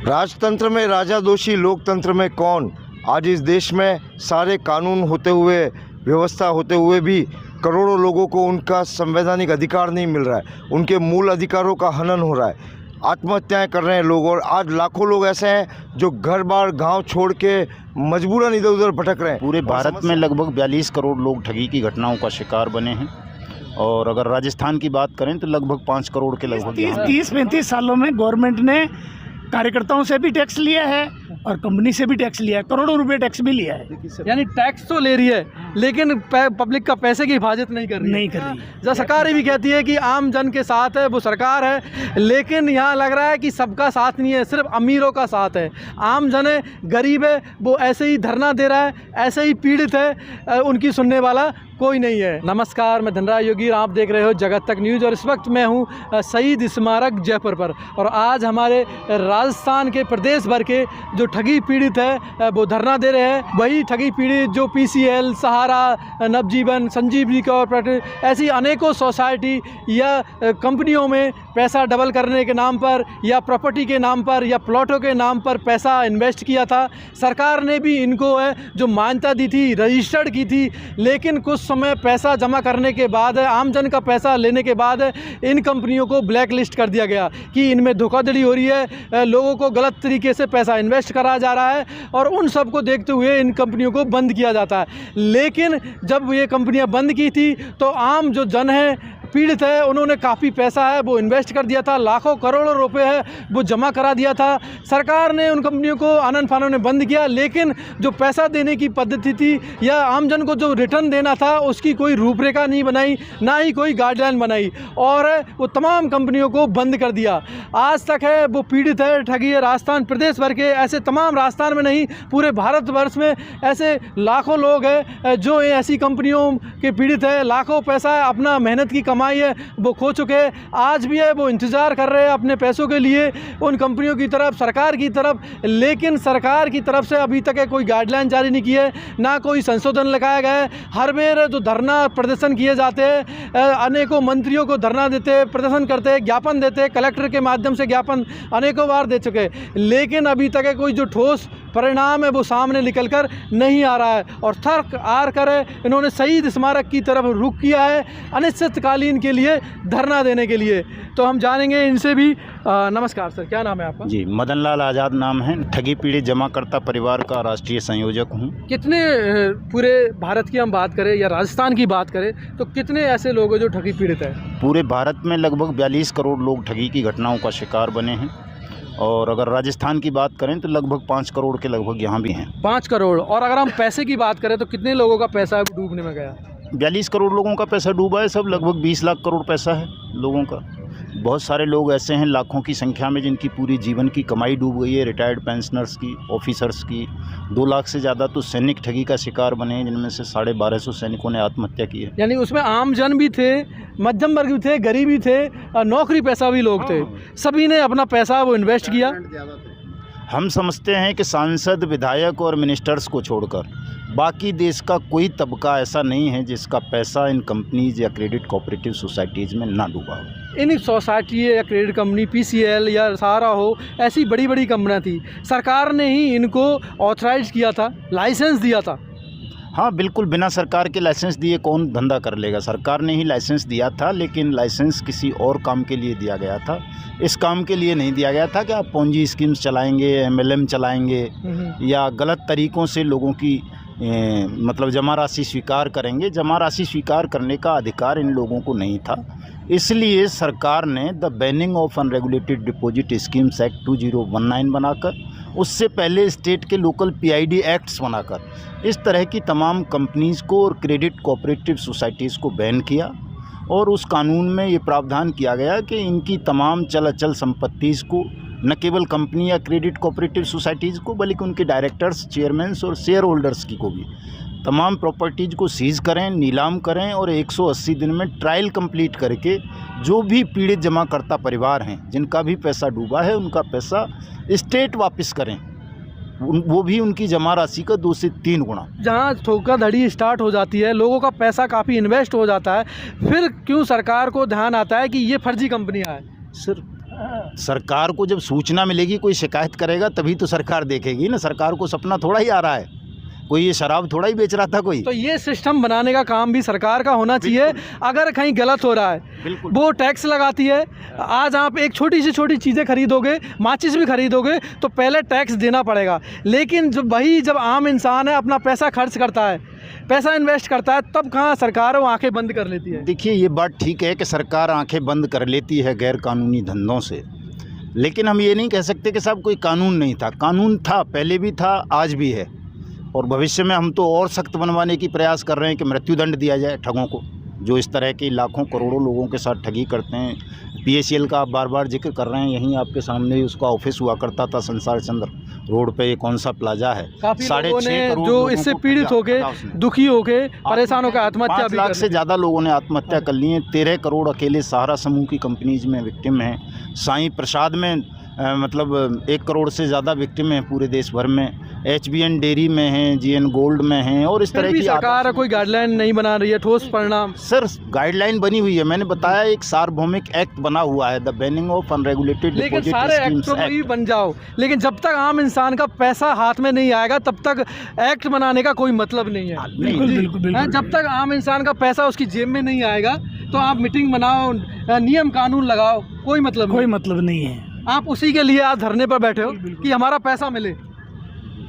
राजतंत्र में राजा दोषी, लोकतंत्र में कौन। आज इस देश में सारे कानून होते हुए, व्यवस्था होते हुए भी करोड़ों लोगों को उनका संवैधानिक अधिकार नहीं मिल रहा है। उनके मूल अधिकारों का हनन हो रहा है, आत्महत्याएं कर रहे हैं लोग। और आज लाखों लोग ऐसे हैं जो घर बार गांव छोड़ के मजबूरन इधर उधर भटक रहे हैं। पूरे भारत में लगभग 42 करोड़ लोग ठगी की घटनाओं का शिकार बने हैं। और अगर राजस्थान की बात करें तो लगभग 5 करोड़ के लगभग 30-35 सालों में गवर्नमेंट ने कार्यकर्ताओं से भी टैक्स लिया है और कंपनी से भी टैक्स लिया है, करोड़ों रुपए टैक्स भी लिया है। यानी टैक्स तो ले रही है लेकिन पब्लिक का पैसे की हिफाजत नहीं कर रही जब सरकार भी कहती है कि आम जन के साथ है, वो सरकार है, लेकिन यहाँ लग रहा है कि सबका साथ नहीं है, सिर्फ अमीरों का साथ है। आम जन है, गरीब है, वो ऐसे ही धरना दे रहा है, ऐसे ही पीड़ित है, उनकी सुनने वाला कोई नहीं है। नमस्कार, मैं धनराज योगी, आप देख रहे हो जगत तक न्यूज़। और इस वक्त मैं हूँ शहीद स्मारक जयपुर पर। और आज हमारे राजस्थान के प्रदेश भर के जो ठगी पीड़ित है वो धरना दे रहे हैं। वही ठगी पीड़ित जो PCL, सहारा, नवजीवन, संजीवनी कोऑपरेटिव, ऐसी अनेकों सोसाइटी या कंपनियों में पैसा डबल करने के नाम पर या प्रॉपर्टी के नाम पर या प्लॉटों के नाम पर पैसा इन्वेस्ट किया था। सरकार ने भी इनको जो मान्यता दी थी, रजिस्टर्ड की थी, लेकिन कुछ समय पैसा जमा करने के बाद, आम जन का पैसा लेने के बाद इन कंपनियों को ब्लैक लिस्ट कर दिया गया कि इनमें धोखाधड़ी हो रही है, लोगों को गलत तरीके से पैसा इन्वेस्ट करा जा रहा है। और उन सब को देखते हुए इन कंपनियों को बंद किया जाता है। लेकिन जब ये कंपनियां बंद की थी तो आम जो जन है, पीड़ित है, उन्होंने काफ़ी पैसा है वो इन्वेस्ट कर दिया था, लाखों करोड़ों रुपए है वो जमा करा दिया था। सरकार ने उन कंपनियों को आनन फानन में बंद किया, लेकिन जो पैसा देने की पद्धति थी या आमजन को जो रिटर्न देना था उसकी कोई रूपरेखा नहीं बनाई, ना ही कोई गाइडलाइन बनाई, और वो तमाम कंपनियों को बंद कर दिया। आज तक है वो पीड़ित है, ठगी है। राजस्थान प्रदेश भर के ऐसे तमाम, राजस्थान में नहीं पूरे भारतवर्ष में ऐसे लाखों लोग हैं जो ऐसी कंपनियों के पीड़ित है। लाखों पैसा है, अपना मेहनत की कमाई है वो खो चुके हैं। आज भी है वो इंतज़ार कर रहे हैं अपने पैसों के लिए उन कंपनियों की तरफ, सरकार की तरफ। लेकिन सरकार की तरफ से अभी तक कोई गाइडलाइन जारी नहीं की है, ना कोई संशोधन लगाया गया है। हर बार जो धरना प्रदर्शन किए जाते हैं, अनेकों मंत्रियों को धरना देते हैं, प्रदर्शन करते हैं, ज्ञापन देते हैं, कलेक्टर के माध्यम से ज्ञापन अनेकों बार दे चुके हैं, लेकिन अभी तक कोई जो ठोस परिणाम है वो सामने निकल कर नहीं आ रहा है। और थर्क आर कर इन्होंने शहीद स्मारक की तरफ रुख किया है अनिश्चितकालीन के लिए धरना देने के लिए। तो हम जानेंगे इनसे भी। नमस्कार सर, क्या नाम है आपका? जी, मदन लाल आज़ाद नाम है। ठगी पीड़ित जमाकर्ता परिवार का राष्ट्रीय संयोजक हूँ। कितने पूरे भारत की हम बात करें या राजस्थान की बात करें तो कितने ऐसे लोग हैं जो ठगी पीड़ित है? पूरे भारत में लगभग 42 करोड़ लोग ठगी की घटनाओं का शिकार बने हैं। और अगर राजस्थान की बात करें तो लगभग 5 करोड़ के लगभग यहाँ भी हैं। 5 करोड़। और अगर हम पैसे की बात करें तो कितने लोगों का पैसा डूबने में गया? 42 करोड़ लोगों का पैसा डूबा है। सब लगभग 20 लाख करोड़ पैसा है लोगों का। बहुत सारे लोग ऐसे हैं लाखों की संख्या में जिनकी पूरी जीवन की कमाई डूब गई है। रिटायर्ड पेंशनर्स की, ऑफिसर्स की। 2 लाख से ज़्यादा तो सैनिक ठगी का शिकार बने हैं, जिनमें से 1250 सैनिकों ने आत्महत्या की है। यानी उसमें आम जन भी थे, मध्यम वर्ग भी थे, गरीब भी थे, नौकरी पैसा भी लोग थे। सभी ने अपना पैसा वो इन्वेस्ट किया। हम समझते हैं कि सांसद, विधायक और मिनिस्टर्स को छोड़कर बाकी देश का कोई तबका ऐसा नहीं है जिसका पैसा इन कंपनीज या क्रेडिट कोऑपरेटिव सोसाइटीज़ में ना डूबा हो। इन सोसाइटी या क्रेडिट कंपनी, PCL या सहारा हो, ऐसी बड़ी बड़ी कंपनियां थी, सरकार ने ही इनको ऑथराइज किया था, लाइसेंस दिया था। हाँ बिल्कुल, बिना सरकार के लाइसेंस दिए कौन धंधा कर लेगा। सरकार ने ही लाइसेंस दिया था, लेकिन लाइसेंस किसी और काम के लिए दिया गया था। इस काम के लिए नहीं दिया गया था कि आप पोंजी स्कीम्स चलाएंगे, MLM चलाएंगे या गलत तरीक़ों से लोगों की मतलब जमा राशि स्वीकार करेंगे। जमा राशि स्वीकार करने का अधिकार इन लोगों को नहीं था। इसलिए सरकार ने the banning of unregulated deposit schemes act 2019 बनाकर, उससे पहले स्टेट के लोकल PID एक्ट्स बनाकर इस तरह की तमाम कंपनीज़ को और क्रेडिट कोऑपरेटिव सोसाइटीज़ को बैन किया। और उस कानून में ये प्रावधान किया गया कि इनकी तमाम चल अचल संपत्तियों को, न केवल कंपनी या क्रेडिट कोऑपरेटिव सोसाइटीज़ को, बल्कि उनके डायरेक्टर्स, चेयरमैन्स और शेयर होल्डर्स की को भी, तमाम प्रॉपर्टीज़ को सीज़ करें, नीलाम करें और 180 दिन में ट्रायल कंप्लीट करके जो भी पीड़ित जमाकर्ता परिवार हैं जिनका भी पैसा डूबा है उनका पैसा स्टेट वापस करें, वो भी उनकी जमा राशि का 2 से 3 गुना। जहाँ धोखाधड़ी स्टार्ट हो जाती है, लोगों का पैसा काफ़ी इन्वेस्ट हो जाता है, फिर क्यों सरकार को ध्यान आता है कि ये फर्जी कंपनियाँ हैं? सिर्फ सरकार को जब सूचना मिलेगी, कोई शिकायत करेगा तभी तो सरकार देखेगी ना। सरकार को सपना थोड़ा ही आ रहा है, कोई ये शराब थोड़ा ही बेच रहा था कोई। तो ये सिस्टम बनाने का काम भी सरकार का होना चाहिए। अगर कहीं गलत हो रहा है वो टैक्स लगाती है। आज आप एक छोटी सी छोटी चीज़ें खरीदोगे, माचिस भी खरीदोगे तो पहले टैक्स देना पड़ेगा। लेकिन जब आम इंसान है अपना पैसा खर्च करता है, पैसा इन्वेस्ट करता है, तब कहाँ सरकार वो आंखें बंद कर लेती है। देखिए, ये बात ठीक है कि सरकार आंखें बंद कर लेती है गैर कानूनी धंधों से, लेकिन हम ये नहीं कह सकते कि साहब कोई कानून नहीं था। कानून था, पहले भी था, आज भी है, और भविष्य में हम तो और सख्त बनवाने की प्रयास कर रहे हैं कि मृत्युदंड दिया जाए ठगों को, जो इस तरह के लाखों करोड़ों लोगों के साथ ठगी करते हैं। PACL का आप बार बार जिक्र कर रहे हैं, यहीं आपके सामने ही उसका ऑफिस हुआ करता था, संसार चंद्र रोड पे। ये कौन सा प्लाजा है, काफी लोगों 6.5 ने करोड़ जो इससे पीड़ित होके, दुखी होके, परेशान होकर आत्महत्या 5 भी लाख कर से ली। ज़्यादा लोगों ने आत्महत्या कर ली है। 13 करोड़ अकेले सहारा समूह की कंपनीज में विक्टिम हैं। साईं प्रसाद में मतलब 1 करोड़ से ज़्यादा विक्टिम हैं पूरे देश भर में। HBN डेयरी में हैं, GN गोल्ड में हैं, और इस तरह फिर भी की सरकार कोई गाइडलाइन नहीं बना रही है, ठोस परिणाम। सर गाइडलाइन बनी हुई है, मैंने बताया एक सार्वभौमिक एक्ट बना हुआ है, द बैनिंग ऑफ अनरेगुलेटेड लेकिन डिपॉजिट सारे स्कीम्स एक्टों में एक्ट। भी बन जाओ, लेकिन जब तक आम इंसान का पैसा हाथ में नहीं आएगा तब तक एक्ट बनाने का कोई मतलब नहीं है। बिल्कुल बिल्कुल बिल्कुल। जब तक आम इंसान का पैसा उसकी जेब में नहीं आएगा तो आप मीटिंग बनाओ, नियम कानून लगाओ, कोई मतलब नहीं है। आप उसी के लिए आज धरने पर बैठे हो कि हमारा पैसा मिले।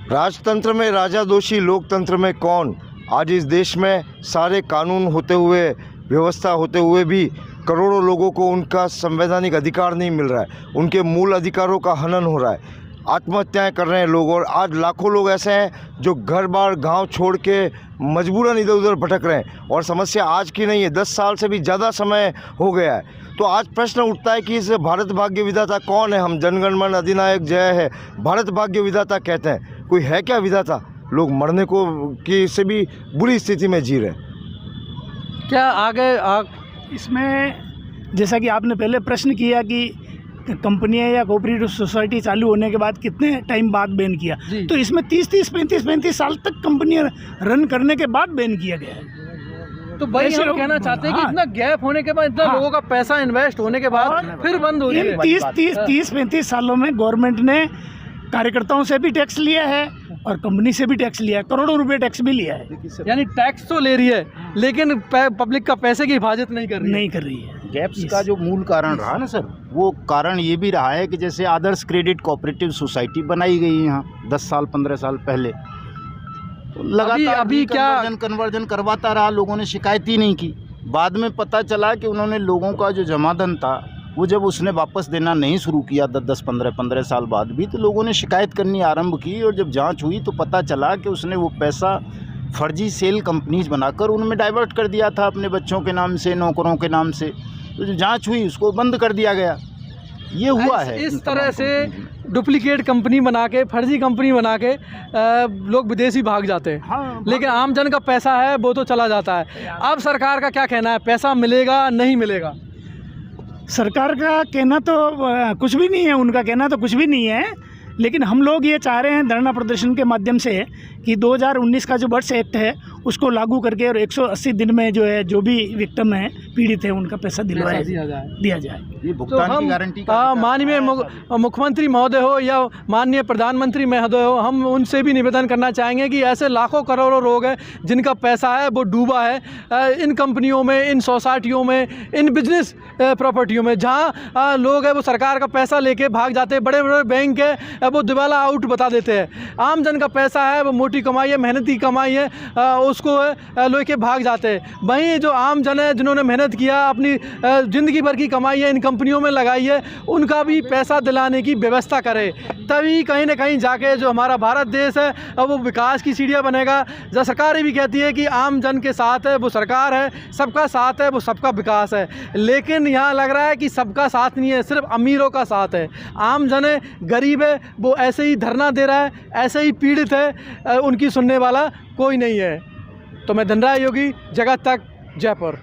राजतंत्र में राजा दोषी, लोकतंत्र में कौन। आज इस देश में सारे कानून होते हुए, व्यवस्था होते हुए भी करोड़ों लोगों को उनका संवैधानिक अधिकार नहीं मिल रहा है। उनके मूल अधिकारों का हनन हो रहा है, आत्महत्याएं कर रहे हैं लोग, और आज लाखों लोग ऐसे हैं जो घर बार गांव छोड़ के मजबूरन इधर उधर भटक रहे हैं। और समस्या आज की नहीं है, 10 साल से भी ज़्यादा समय हो गया है। तो आज प्रश्न उठता है कि इस भारत भाग्य विधाता कौन है। हम जनगण मन अधिनायक जय है भारत भाग्य विधाता कहते हैं, कोई है क्या विधाता? लोग मरने को की से भी बुरी स्थिति में जी रहे हैं। क्या आगे इसमें जैसा कि आपने पहले प्रश्न किया कि कंपनियां या कोऑपरेटिव सोसाइटी चालू होने के बाद कितने टाइम बाद बैन किया, तो इसमें 35 साल तक कंपनियां रन करने के बाद बैन किया गया है। तो भाई हम कहना चाहते हैं कि इतना गैप होने के बाद, इतना लोगों का पैसा इन्वेस्ट होने के बाद फिर बंद हो रही है। 30-35 सालों में गवर्नमेंट ने कार्यकर्ताओं से भी टैक्स लिया है और कंपनी से भी टैक्स लिया है, करोड़ों रुपए टैक्स भी लिया है। यानी टैक्स तो ले रही है लेकिन पब्लिक का पैसे की हिफाजत नहीं कर रही है। गैप्स का जो मूल कारण रहा ना सर, वो कारण ये भी रहा है कि जैसे आदर्श क्रेडिट कोऑपरेटिव सोसाइटी बनाई गई यहाँ 10 साल 15 साल पहले, तो लगातार अभी क्या कन्वर्जन करवाता रहा, लोगों ने शिकायत ही नहीं की। बाद में पता चला कि उन्होंने लोगों का जो जमाधन था वो जब उसने वापस देना नहीं शुरू किया 10 15 साल बाद भी, तो लोगों ने शिकायत करनी आरंभ की। और जब जांच हुई तो पता चला कि उसने वो पैसा फर्जी सेल कंपनीज बनाकर उनमें डाइवर्ट कर दिया था अपने बच्चों के नाम से, नौकरों के नाम से। तो जो जांच हुई उसको बंद कर दिया गया। ये हुआ है इस तरह से डुप्लीकेट कंपनी बना के, फर्जी कंपनी बना के लोग विदेशी भाग जाते हैं। हाँ, लेकिन आम जन का पैसा है वो तो चला जाता है। अब सरकार का क्या कहना है, पैसा मिलेगा नहीं मिलेगा? सरकार का कहना तो कुछ भी नहीं है, उनका कहना तो कुछ भी नहीं है। लेकिन हम लोग ये चाह रहे हैं धरना प्रदर्शन के माध्यम से कि 2019 का जो बर्ड्स एक्ट है उसको लागू करके और 180 दिन में जो है, जो भी विक्टिम है, पीड़ित है, उनका पैसा दिया जाए। ये भुगतान की गारंटी का माननीय मुख्यमंत्री महोदय हो या माननीय प्रधानमंत्री महोदय हो, हम उनसे भी निवेदन करना चाहेंगे कि ऐसे लाखों करोड़ों लोग हैं जिनका पैसा है वो डूबा है इन कंपनियों में, इन सोसाइटियों में, इन बिजनेस प्रॉपर्टियों में, जहाँ लोग हैं वो सरकार का पैसा लेके भाग जाते हैं। बड़े बड़े बैंक है वो दिवाला आउट बता देते हैं। आम जन का पैसा है वो मोटी कमाई है, मेहनती कमाई है, उसको लेके भाग जाते हैं। वहीं जो आम जन है जिन्होंने मेहनत किया, अपनी ज़िंदगी भर की कमाई है इन कंपनियों में लगाई है, उनका भी पैसा दिलाने की व्यवस्था करे, तभी कहीं ना कहीं जाके जो हमारा भारत देश है वो विकास की सीढ़ियाँ बनेगा। जब सरकार भी कहती है कि आम जन के साथ है वो सरकार है, सबका साथ है वो सबका विकास है, लेकिन यहाँ लग रहा है कि सबका साथ नहीं है, सिर्फ अमीरों का साथ है। आम जन है, गरीब है, वो ऐसे ही धरना दे रहा है, ऐसे ही पीड़ित है, उनकी सुनने वाला कोई नहीं है। तो मैं धनराज योगी, जगत तक, जयपुर।